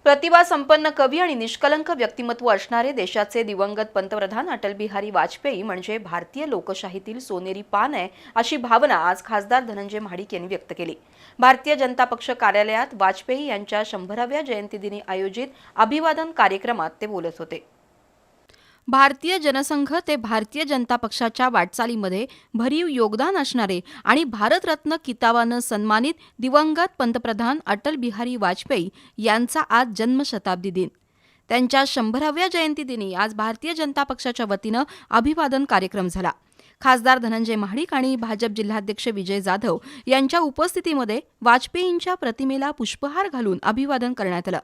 प्रतिभा संपन्न कवी आणि निष्कलंक व्यक्तिमत्व असणारे देशाचे दिवंगत पंतप्रधान अटल बिहारी वाजपेयी म्हणजे भारतीय लोकशाहीतील सोनेरी पान आहे, अशी भावना आज खासदार धनंजय महाडिक यांनी व्यक्त केली। भारतीय जनता पक्ष कार्यालयात वाजपेयी यांच्या 100व्या जयंतीदिनी आयोजित अभिवादन कार्यक्रमात ते बोलत होते। भारतीय जनसंघ ते भारतीय जनता पक्षाच्या वाटचालीमध्ये भरीव योगदान असणारे आणि भारतरत्न किताबानं सन्मानित दिवंगत पंतप्रधान अटल बिहारी वाजपेयी यांचा आज जन्मशताब्दी दिन। त्यांच्या 100व्या जयंतीदिनी आज भारतीय जनता पक्षाच्या वतीनं अभिवादन कार्यक्रम झाला। खासदार धनंजय महाडिक आणि भाजप जिल्हाध्यक्ष विजय जाधव यांच्या उपस्थितीमध्ये वाजपेयींच्या प्रतिमेला पुष्पहार घालून अभिवादन करण्यात आलं।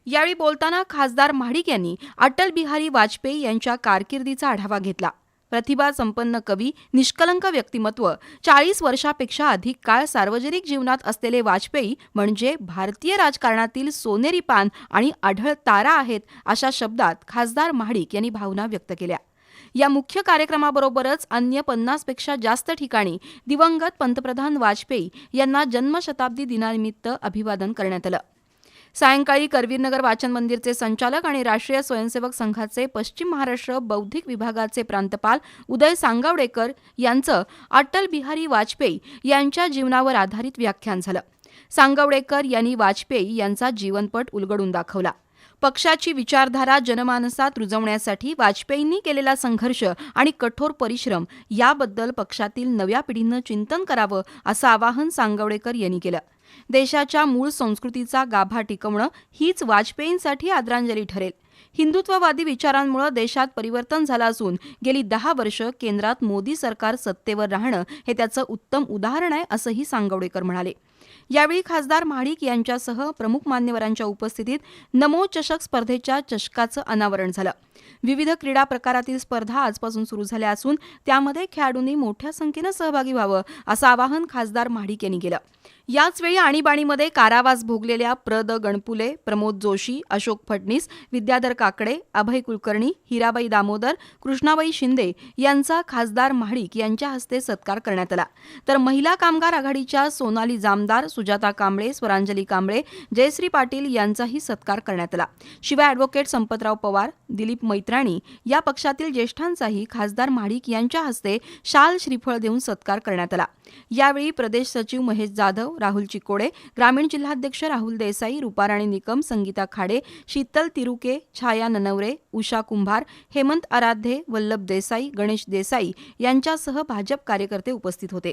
यावेळी बोलताना खासदार महाडिक यांनी अटल बिहारी वाजपेयी यांच्या कारकिर्दीचा आढावा घेतला। प्रतिभा संपन्न कवी, निष्कलंक व्यक्तिमत्व, 40 वर्षापेक्षा अधिक काळ सार्वजनिक जीवनात असलेले वाजपेयी म्हणजे भारतीय राजकारणातील सोनेरी पान आणि अढळ तारा आहेत, अशा शब्दात खासदार महाडिक यांनी भावना व्यक्त केल्या। या मुख्य कार्यक्रमाबरोबरच अन्य 50 पेक्षा जास्त ठिकाणी दिवंगत पंतप्रधान वाजपेयी यांना जन्मशताब्दी दिनानिमित्त अभिवादन करण्यात आलं। सायंकाळी करवीरनगर वाचन मंदिरचे संचालक आणि राष्ट्रीय स्वयंसेवक संघाचे पश्चिम महाराष्ट्र बौद्धिक विभागाचे प्रांतपाल उदय सांगवडेकर यांचं अटल बिहारी वाजपेयी यांच्या जीवनावर आधारित व्याख्यान झालं। सांगवडेकर यांनी वाजपेयी यांचा जीवनपट उलगडून दाखवला। पक्षाची विचारधारा जनमानसात रुजवण्यासाठी वाजपेयींनी केलेला संघर्ष आणि कठोर परिश्रम याबद्दल पक्षातील नव्या पिढीनं चिंतन करावं, असं आवाहन सांगवडेकर यांनी केलं। देशाच्या मूळ संस्कृतीचा गाभा टिकवणं हीच वाजपेयींसाठी आदरांजली ठरेल। हिंदुत्ववादी विचारांमुळे देशात परिवर्तन झालं असून गेली 10 वर्ष केंद्रात मोदी सरकार सत्तेवर राहणं हे त्याचं उत्तम उदाहरण आहे, असंही सांगवडेकर म्हणाले। यावेळी खासदार महाडिक यांच्यासह प्रमुख मान्यवरांच्या उपस्थितीत नमो चषक स्पर्धेच्या चषकाचं अनावरण झालं। विविध क्रीडा प्रकारातील स्पर्धा आजपासून सुरू झाल्या असून त्यामध्ये खेळाडूंनी मोठ्या संख्येनं सहभागी व्हावं, असं आवाहन खासदार महाडिक यांनी केलं। याचवेळी आणीबाणीमध्ये कारावास भोगलेल्या प्र.द. गणपुले, प्रमोद जोशी, अशोक फडणीस, विद्याधर काकडे, अभय कुलकर्णी, हिराबाई दामोदर, कृष्णाबाई शिंदे यांचा खासदार महाडिक यांच्या हस्ते सत्कार करण्यात आला। तर महिला कामगार आघाडीच्या सोनाली जामदार, सुजाता कांबळे, स्वरांजली कांबळे, जयश्री पाटील यांचाही सत्कार करण्यात आला। शिवाय ॲडव्होकेट संपतराव पवार, दिलीप मैत्राणी या पक्षातील ज्येष्ठांचाही खासदार महाडिक यांच्या हस्ते शाल श्रीफळ देऊन सत्कार करण्यात आला। यावेळी प्रदेश सचिव महेश जाधव, राहुल चिकोडे, ग्रामीण जिल्हाध्यक्ष राहुल देसाई, रूपाराणी निकम, संगीता खाडे, शीतल तिरुके, छाया ननवरे, उषा कुंभार, हेमंत आराध्ये, वल्लभ देसाई, गणेश देसाई यांच्यासह भाजप कार्यकर्ते उपस्थित होते।